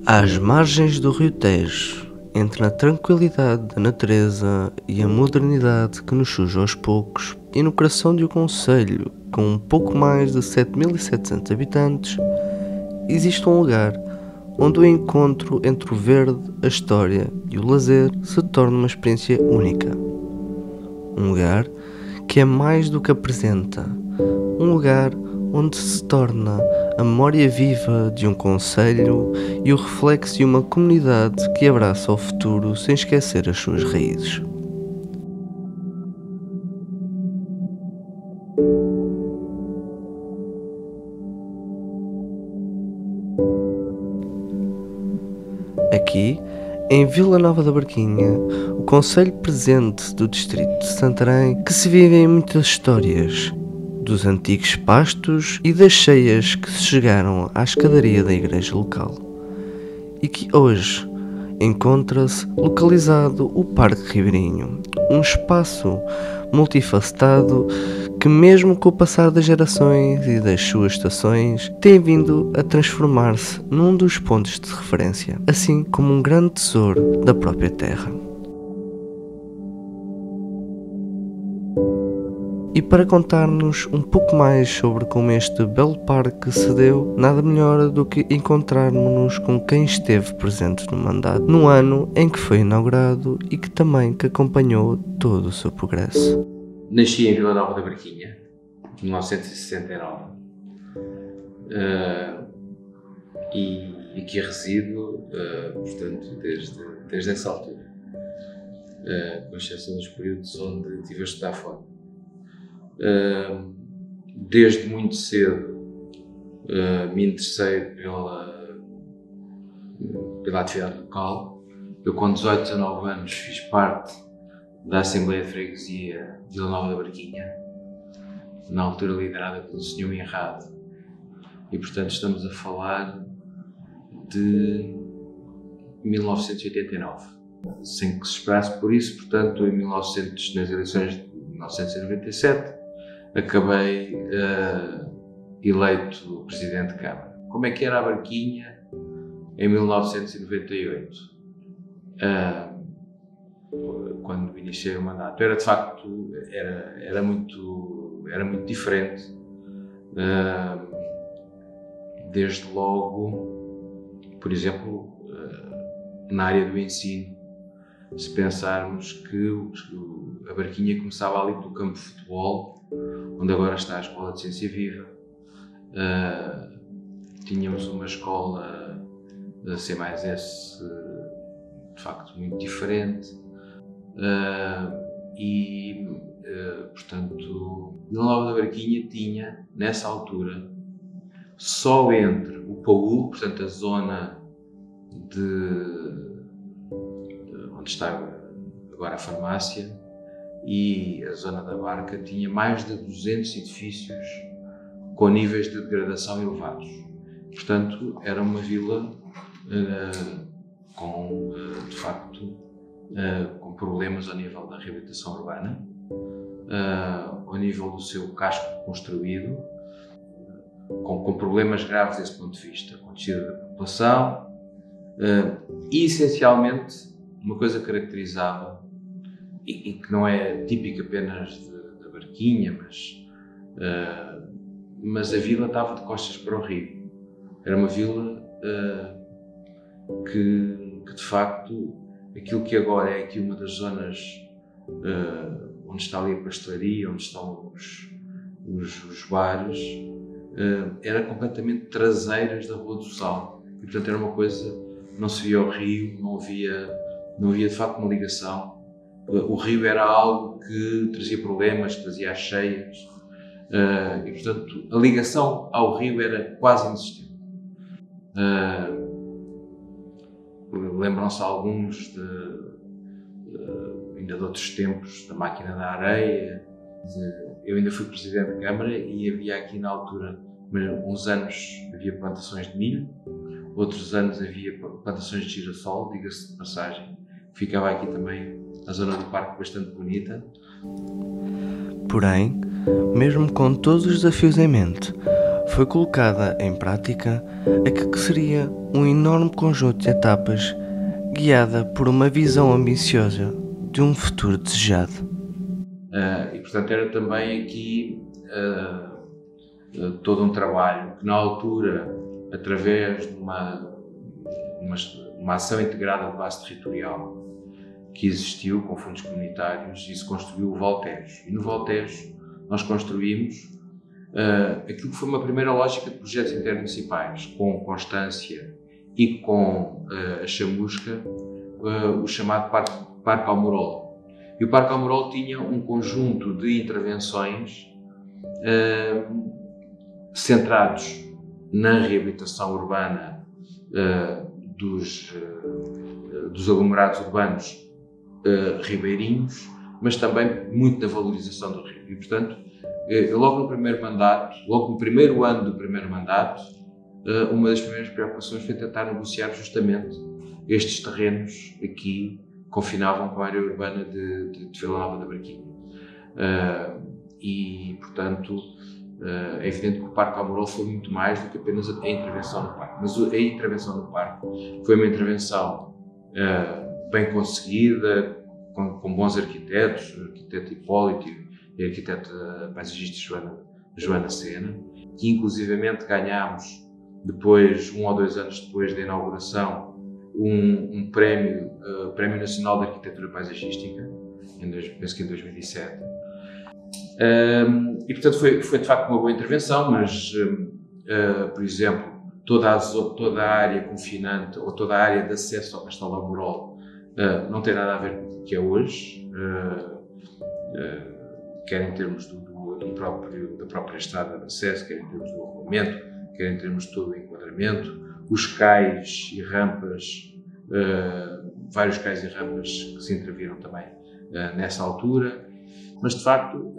Às margens do rio Tejo, entre a tranquilidade da natureza e a modernidade que nos surge aos poucos, e no coração de um concelho com um pouco mais de 7.700 habitantes, existe um lugar onde o encontro entre o verde, a história e o lazer se torna uma experiência única. Um lugar que é mais do que apresenta, um lugar onde se torna a memória viva de um concelho e o reflexo de uma comunidade que abraça o futuro sem esquecer as suas raízes. Aqui, em Vila Nova da Barquinha, o concelho presente do distrito de Santarém, que se vivem muitas histórias, dos antigos pastos e das cheias que se chegaram à escadaria da igreja local, e que hoje encontra-se localizado o Parque Ribeirinho, um espaço multifacetado que, mesmo com o passar das gerações e das suas estações, tem vindo a transformar-se num dos pontos de referência, assim como um grande tesouro da própria terra. E para contar-nos um pouco mais sobre como este belo parque se deu, nada melhor do que encontrarmos-nos com quem esteve presente no mandato, no ano em que foi inaugurado e que também acompanhou todo o seu progresso. Nasci em Vila Nova da Barquinha, em 1969, e aqui resido, portanto, desde essa altura, com exceção dos períodos onde estive a estudar fora. Desde muito cedo me interessei pela atividade local. Eu, com 18, 19 anos, fiz parte da Assembleia de Freguesia de Vila Nova da Barquinha, na altura liderada pelo Sr. Minrado, e portanto estamos a falar de 1989. Sem que se esperasse por isso, portanto, nas eleições de 1997, acabei eleito Presidente de Câmara. Como é que era a Barquinha em 1998? Quando iniciei o mandato, era de facto era muito diferente. Desde logo, por exemplo, na área do ensino, se pensarmos que a Barquinha começava ali pelo campo de futebol, onde agora está a Escola de Ciência Viva. Tínhamos uma escola da C+S de facto muito diferente, portanto, Vila Nova da Barquinha tinha, nessa altura, só entre o Paúl, portanto a zona onde está agora a farmácia, e a zona da Barca, tinha mais de 200 edifícios com níveis de degradação elevados. Portanto, era uma vila de facto, com problemas ao nível da reabilitação urbana, ao nível do seu casco construído, com problemas graves desse ponto de vista, com a descida da população, e essencialmente uma coisa que caracterizava, e que não é típica apenas da Barquinha, mas a vila estava de costas para o rio. Era uma vila que de facto, aquilo que agora é aqui uma das zonas onde está ali a pastelaria, onde estão os bares, era completamente traseiras da Rua do Sal, e portanto era uma coisa, não se via o rio, não havia de facto uma ligação. O rio era algo que trazia problemas, que trazia as cheias, e portanto a ligação ao rio era quase inexistente. Lembram-se alguns ainda de outros tempos, da máquina da areia. Eu ainda fui Presidente de Câmara e havia aqui na altura, uns anos havia plantações de milho, outros anos havia plantações de girassol, diga-se de passagem. Ficava aqui também a zona do parque bastante bonita. Porém, mesmo com todos os desafios em mente, foi colocada em prática aquilo que seria um enorme conjunto de etapas guiada por uma visão ambiciosa de um futuro desejado. E portanto era também aqui todo um trabalho que na altura, através de uma ação integrada de base territorial que existiu com fundos comunitários, e se construiu o Voltejo. E no Voltejo nós construímos aquilo que foi uma primeira lógica de projetos intermunicipais, com constância e com a chamusca, o chamado Parque Almorol. E o Parque Almorol tinha um conjunto de intervenções centrados na reabilitação urbana dos aglomerados urbanos ribeirinhos, mas também muito na valorização do rio. E, portanto, logo no primeiro mandato, logo no primeiro ano do primeiro mandato, uma das primeiras preocupações foi tentar negociar justamente estes terrenos aqui que confinavam com a área urbana de Vila Nova da Braquinha. E, portanto, é evidente que o Parque Almorol foi muito mais do que apenas a intervenção no parque. Mas a intervenção no parque foi uma intervenção bem conseguida, com bons arquitetos, o arquiteto Hipólito e a arquiteta paisagista Joana Sena, que inclusivamente ganhámos depois, 1 ou 2 anos depois da inauguração, um prémio Nacional de Arquitetura Paisagística, penso que em 2007. E portanto foi de facto uma boa intervenção, mas por exemplo, toda a área confinante ou toda a área de acesso ao Castelo Almorol não tem nada a ver com o que é hoje, quer em termos da própria estrada de acesso, quer em termos do arruamento, quer em termos de todo o enquadramento, os cais e rampas, vários cais e rampas que se interviram também nessa altura. Mas, de facto,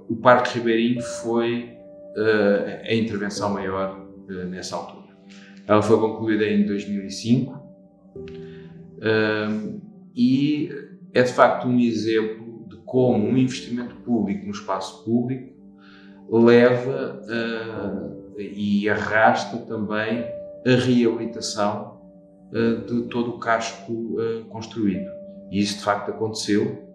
o Parque Ribeirinho foi a intervenção maior nessa altura. Ela foi concluída em 2005 e é, de facto, um exemplo de como um investimento público no espaço público leva e arrasta também a reabilitação de todo o casco construído. E isso, de facto, aconteceu.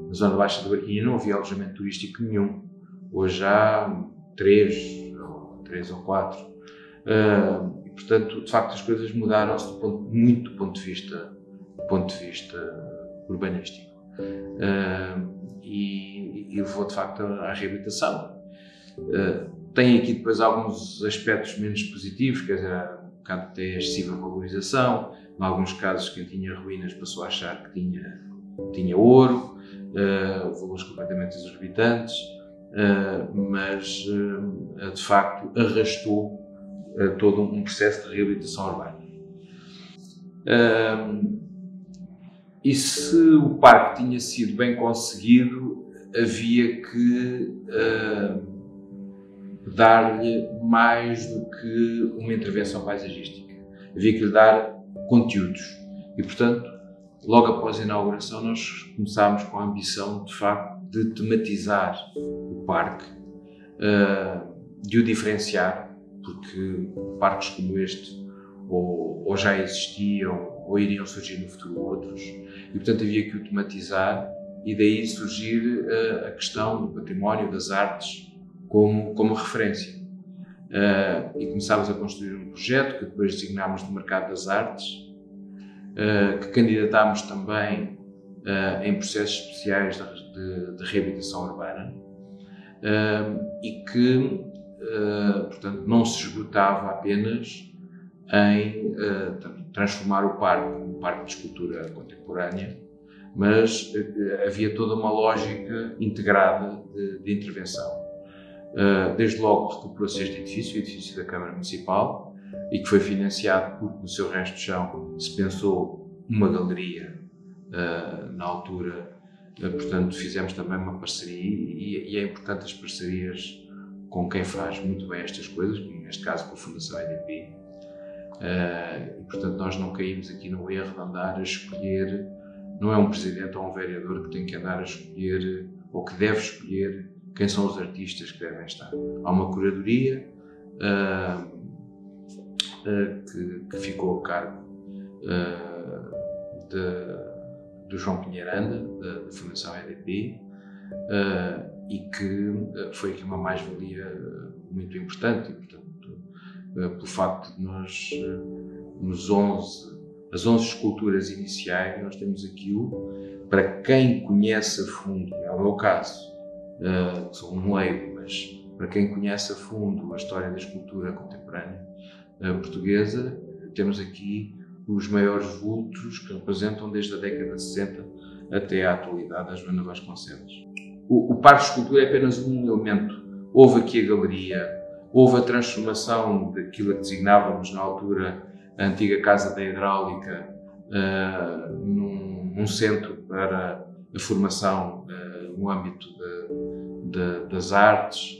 Na zona baixa da Braquinha não havia alojamento turístico nenhum. Hoje há 3 ou 4. E, portanto, de facto, as coisas mudaram-se muito do ponto de vista urbanístico. E levou, de facto, à reabilitação. Tem aqui depois alguns aspectos menos positivos, quer dizer, há um bocado de excessiva valorização. Em alguns casos, quem tinha ruínas passou a achar que tinha ouro. Valores completamente exorbitantes, mas de facto arrastou todo um processo de reabilitação urbana. E se o parque tinha sido bem conseguido, havia que dar-lhe mais do que uma intervenção paisagística. Havia que lhe dar conteúdos. E, portanto, logo após a inauguração, nós começámos com a ambição, de facto, de tematizar o parque, de o diferenciar, porque parques como este ou já existiam ou iriam surgir no futuro outros, e portanto havia que o tematizar e daí surgir a questão do património, das artes, como referência. E começámos a construir um projeto que depois designámos de Mercado das Artes, que candidatámos também em processos especiais de reabilitação urbana e que, portanto, não se esgotava apenas em transformar o parque num parque de escultura contemporânea, mas havia toda uma lógica integrada de intervenção. Desde logo recuperou-se este edifício, o edifício da Câmara Municipal, e que foi financiado porque no seu resto de chão se pensou uma galeria na altura. Portanto, fizemos também uma parceria e é importante as parcerias com quem faz muito bem estas coisas, neste caso com a Fundação EDP. E, portanto, nós não caímos aqui no erro de andar a escolher, não é um presidente ou um vereador que tem que andar a escolher ou que deve escolher quem são os artistas que devem estar. Há uma curadoria que ficou a cargo do João Pinheiranda, da Fundação EDP, e que foi aqui uma mais-valia muito importante, e, portanto, pelo facto de nós, as 11 esculturas iniciais, nós temos aquilo, para quem conhece a fundo, é o meu caso, sou um leigo, mas para quem conhece a fundo a história da escultura contemporânea portuguesa, temos aqui os maiores vultos que representam desde a década de 60 até à atualidade a Joana Vasconcelos. O Parque de Escultura é apenas um elemento. Houve aqui a galeria, houve a transformação daquilo que designávamos na altura a antiga Casa da Hidráulica num centro para a formação no âmbito das artes.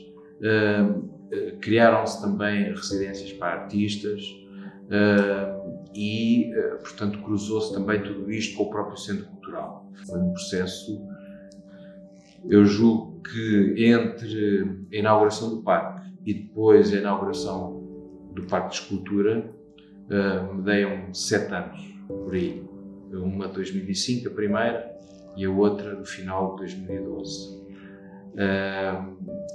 Criaram-se também residências para artistas e, portanto, cruzou-se também tudo isto com o próprio Centro Cultural. Foi um processo, eu julgo que entre a inauguração do parque e depois a inauguração do Parque de Escultura, me deram 7 anos, por aí. Uma de 2005, a primeira, e a outra no final de 2012.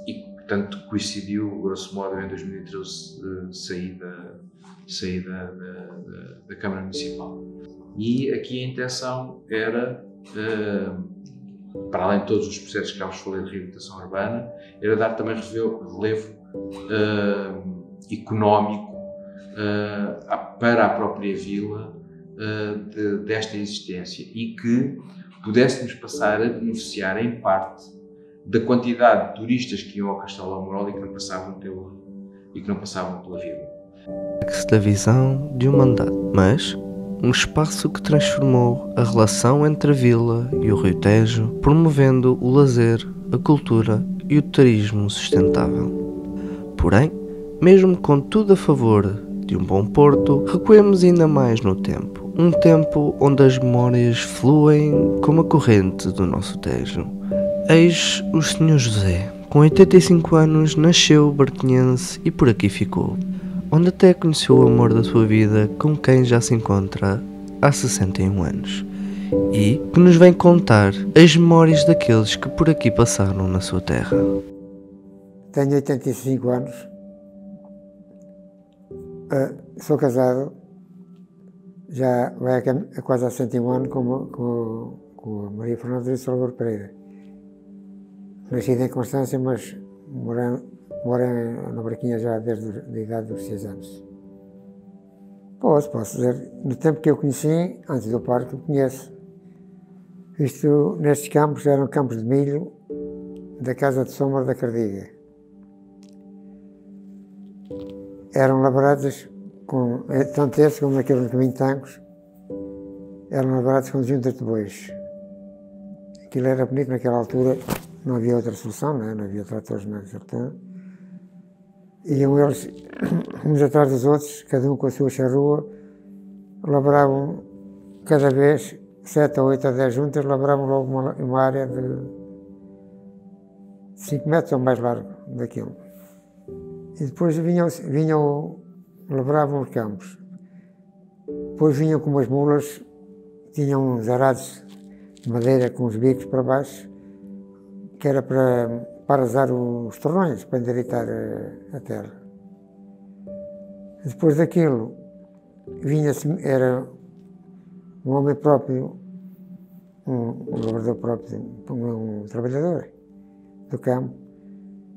E, portanto, coincidiu, grosso modo, em 2013, saí da Câmara Municipal. E aqui a intenção era, para além de todos os processos que já vos falei de reabilitação urbana, era dar também relevo económico para a própria vila desta existência e que pudéssemos passar a beneficiar em parte da quantidade de turistas que iam ao Castelo Almorol e que não passavam pela vila. Da visão de um mandato, mas um espaço que transformou a relação entre a vila e o Rio Tejo, promovendo o lazer, a cultura e o turismo sustentável. Porém, mesmo com tudo a favor de um bom porto, recuemos ainda mais no tempo. Um tempo onde as memórias fluem como a corrente do nosso Tejo. Eis o Sr. José. Com 85 anos, nasceu barquinhense e por aqui ficou, onde até conheceu o amor da sua vida, com quem já se encontra há 61 anos, e que nos vem contar as memórias daqueles que por aqui passaram na sua terra. Tenho 85 anos, sou casado, já vai a quase há 101 anos com a Maria Fernanda de Salvador Pereira. Nascido em Constância, mas moro na Barquinha já desde a idade dos 6 anos. Posso dizer, no tempo que eu conheci, antes do parque, eu conheço. Isto, nestes campos, eram campos de milho da Casa de Sombra da Cardiga. Eram lavrados com, tanto esse como aqueles no Caminho de Tancos, eram lavrados com juntas de bois. Aquilo era bonito naquela altura, não havia outra solução, não havia tratores na sertão. Iam eles, uns atrás dos outros, cada um com a sua charrua, lavravam cada vez 7 ou 8 ou 10 juntas, lavravam logo uma área de 5 metros ou mais largo daquilo. E depois lavravam os campos. Depois vinham com umas mulas, tinham uns arados de madeira com os bicos para baixo, que era para arasar os torrões, para endireitar a terra. Depois daquilo, era um homem próprio, um lavrador próprio, um trabalhador do campo.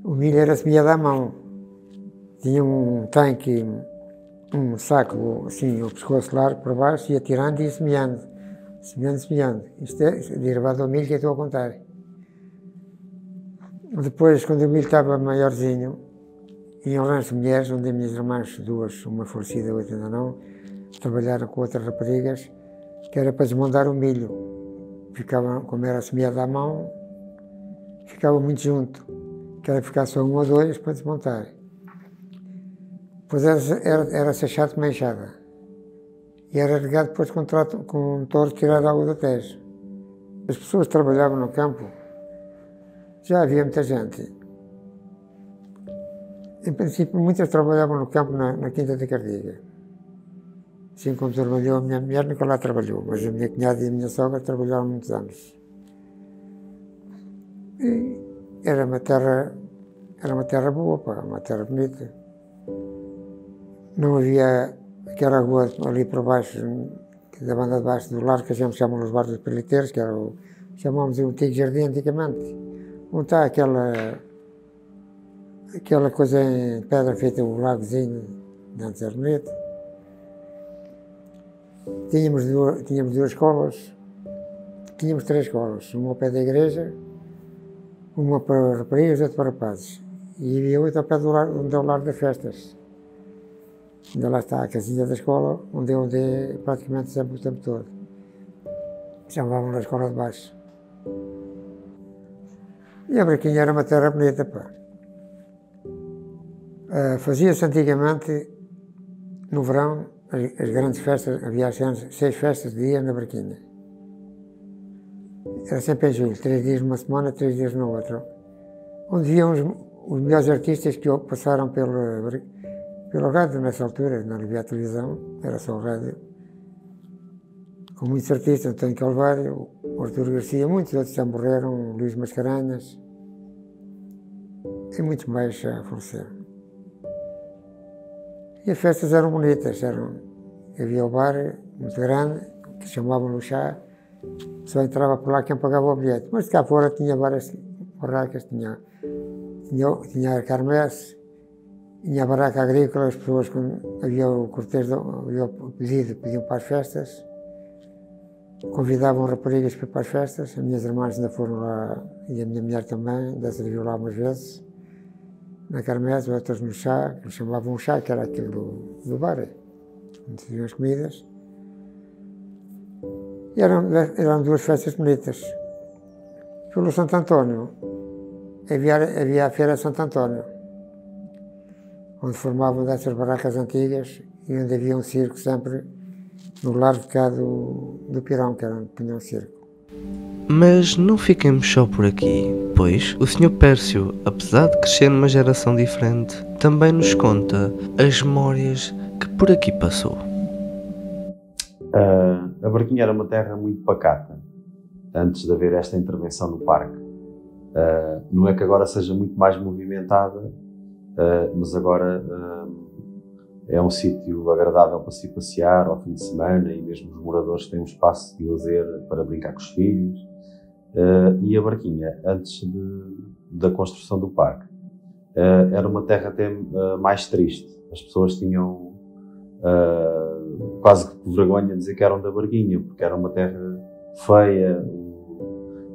O milho era semeado à mão. Tinha um tanque, um saco assim, o pescoço largo para baixo, ia tirando e ia semeando. Isto é derivado ao milho que eu estou a contar. Depois, quando o milho estava maiorzinho, iam lá as mulheres, onde as minhas irmãs, duas, uma falecida e outra ainda não, trabalharam com outras raparigas, que era para desmontar o milho. Ficava, como era semeado à mão, ficava muito junto, que era ficar só um ou dois para desmontar. Depois era sachado com uma enxada. E era regado depois com um torre de tirar a água do Tejo. As pessoas que trabalhavam no campo já havia muita gente. Em princípio, muitas trabalhavam no campo na Quinta da Cardiga. Assim como trabalhou a minha mulher, nunca lá trabalhou, mas a minha cunhada e a minha sogra trabalharam muitos anos. E era uma terra boa, pá, uma terra bonita. Não havia aquela rua ali por baixo, da banda de baixo do lar, que a gente chama os bairros peliteiros, que era chamávamos de um antigo jardim antigamente. Onde está aquela coisa em pedra feita, o lagozinho, de antes era bonito. Tínhamos duas escolas, tínhamos 3 escolas, uma ao pé da igreja, uma para raparigas e outra para rapazes. E havia outra ao pé do lar, onde é o lar das festas. Onde lá está a casinha da escola, onde eu andei praticamente sempre o tempo todo. Chamavam na escola de baixo. E a Braquinha era uma terra bonita, pá. Fazia-se antigamente, no verão, as grandes festas, havia 6 festas de dia na Braquinha. Era sempre em julho, 3 dias numa semana, 3 dias na outra. Onde iam os melhores artistas que passaram pelo rádio nessa altura, não havia televisão, era só o rádio. Com muitos artistas, António Calvário, o Artur Garcia, muitos outros já morreram, Luís Mascarenhas, e muitos mais já faleceram. E as festas eram bonitas, havia o bar muito grande, que chamavam no chá, só entrava por lá quem pagava o bilhete. Mas de cá fora tinha várias barracas, tinha a Carmesse, tinha a barraca agrícola, as pessoas, quando havia o cortejo, havia o pedido, pediam para as festas, convidavam raparigas para ir para as festas, as minhas irmãs ainda foram lá, e a minha mulher também, ainda serviu lá umas vezes, na Carmesse, outras no chá, que eles chamavam o chá, que era aquilo do bar, onde se viam as comidas. E eram 2 festas bonitas. Pelo Santo António, havia a Feira de Santo António, onde formavam dessas barracas antigas e onde havia um circo sempre no largo cá do Pirão, que era onde tinha um circo. Mas não fiquemos só por aqui, pois o Sr. Pércio, apesar de crescer numa geração diferente, também nos conta as memórias que por aqui passou. A Braquinha era uma terra muito pacata, antes de haver esta intervenção no parque. Não é que agora seja muito mais movimentada, mas agora é um sítio agradável para se passear ao fim de semana, e mesmo os moradores têm um espaço de lazer para brincar com os filhos. E a Braquinha, antes da construção do parque, era uma terra até mais triste. As pessoas tinham quase que vergonha de dizer que eram da Braquinha, porque era uma terra feia,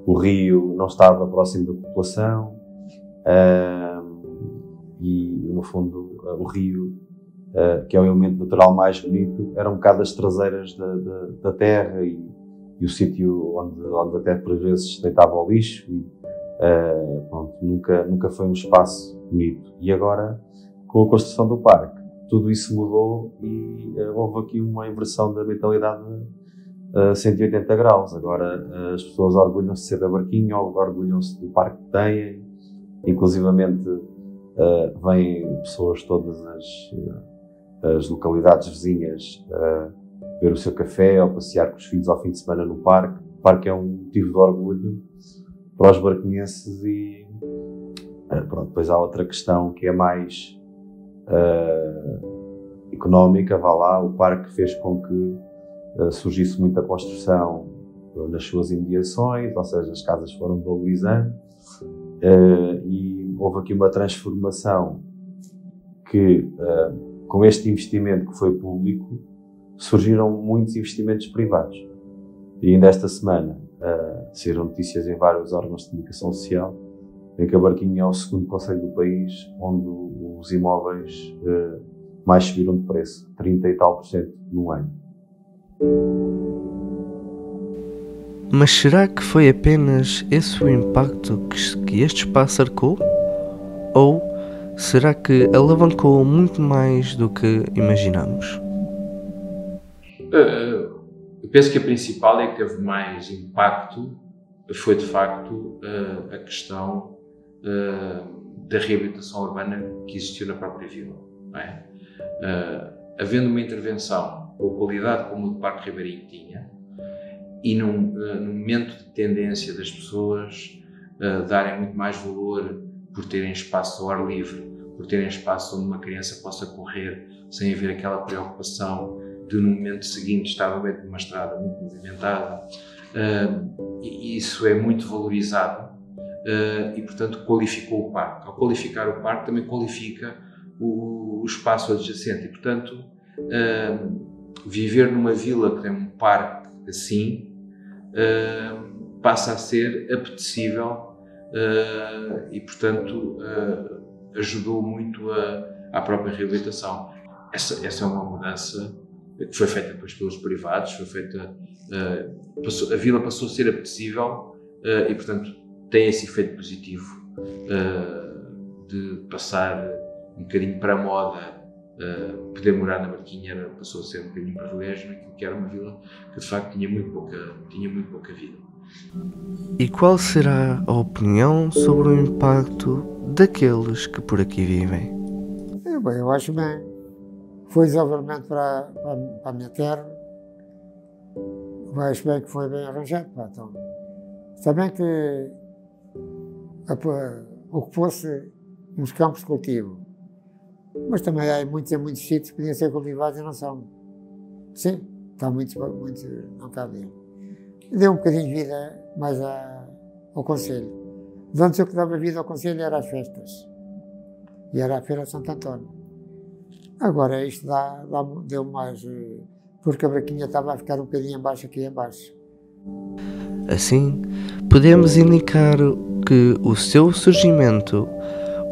o rio não estava próximo da população, e no fundo o rio, que é o elemento natural mais bonito, era um bocado as traseiras da terra e o sítio onde até por vezes se deitava o lixo, e pronto, nunca foi um espaço bonito. E agora, com a construção do parque, tudo isso mudou e houve aqui uma inversão da mentalidade a 180 graus. Agora as pessoas orgulham-se de ser da Braquinha, orgulham-se do parque que têm, inclusivamente vêm pessoas de todas as localidades vizinhas ver o seu café ou passear com os filhos ao fim de semana no parque. O parque é um motivo de orgulho para os braquinhenses. E pronto, depois há outra questão que é mais económica, vá lá. O parque fez com que surgisse muita construção nas suas imediações, ou seja, as casas foram valorizando, e houve aqui uma transformação que, com este investimento que foi público, surgiram muitos investimentos privados. E ainda esta semana saíram notícias em vários órgãos de comunicação social em que a Braquinha é o segundo concelho do país onde os imóveis mais subiram de preço, 30 e tal % num ano. Mas será que foi apenas esse o impacto que este espaço arcou? Ou será que alavancou muito mais do que imaginamos? Eu penso que a principal é que teve mais impacto foi de facto a questão da reabilitação urbana que existiu na própria vila. Não é? Havendo uma intervenção com a qualidade como o do Parque Ribeirinho tinha, e num momento de tendência das pessoas darem muito mais valor por terem espaço ao ar livre, por terem espaço onde uma criança possa correr sem haver aquela preocupação de no momento seguinte estar no meio de uma estrada muito movimentada, e isso é muito valorizado e portanto qualificou o parque. Ao qualificar o parque também qualifica o espaço adjacente e portanto viver numa vila que tem um parque assim passa a ser apetecível e portanto ajudou muito à própria reabilitação. Essa é uma mudança que foi feita depois pelos privados, foi feita, a vila passou a ser apetecível e portanto tem esse efeito positivo de passar um bocadinho para a moda. Poder morar na Barquinha passou a ser um bocadinho privilégio naquilo que era uma vila que de facto tinha muito pouca vida. E qual será a opinião sobre o impacto daqueles que por aqui vivem? Bem, eu acho bem. Foi desenvolvimento para a minha terra. Eu acho bem que foi bem arranjado. Então, está bem que o que fosse uns campos de cultivo, mas também há muitos sítios que podiam ser cultivados e não são. Sim, está muito não cabe. Deu um bocadinho de vida mais ao Conselho. Antes o que dava vida ao Conselho era as festas. E era a Feira de Santo António. Agora isto deu mais, porque a Barquinha estava a ficar um bocadinho abaixo aqui abaixo. Assim, podemos indicar que o seu surgimento,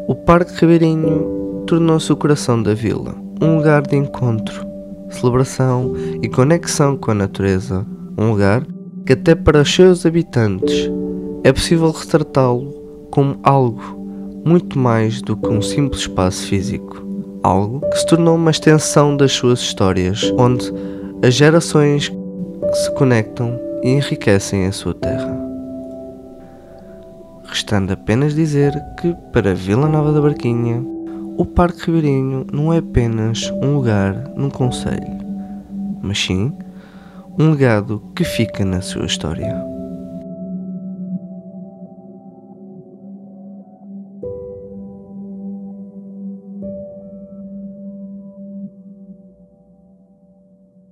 o Parque Ribeirinho tornou-se o coração da vila, um lugar de encontro, celebração e conexão com a natureza, um lugar que até para os seus habitantes é possível retratá-lo como algo muito mais do que um simples espaço físico, algo que se tornou uma extensão das suas histórias, onde as gerações se conectam e enriquecem a sua terra. Restando apenas dizer que para Vila Nova da Barquinha, o Parque Ribeirinho não é apenas um lugar num concelho, mas sim um legado que fica na sua história.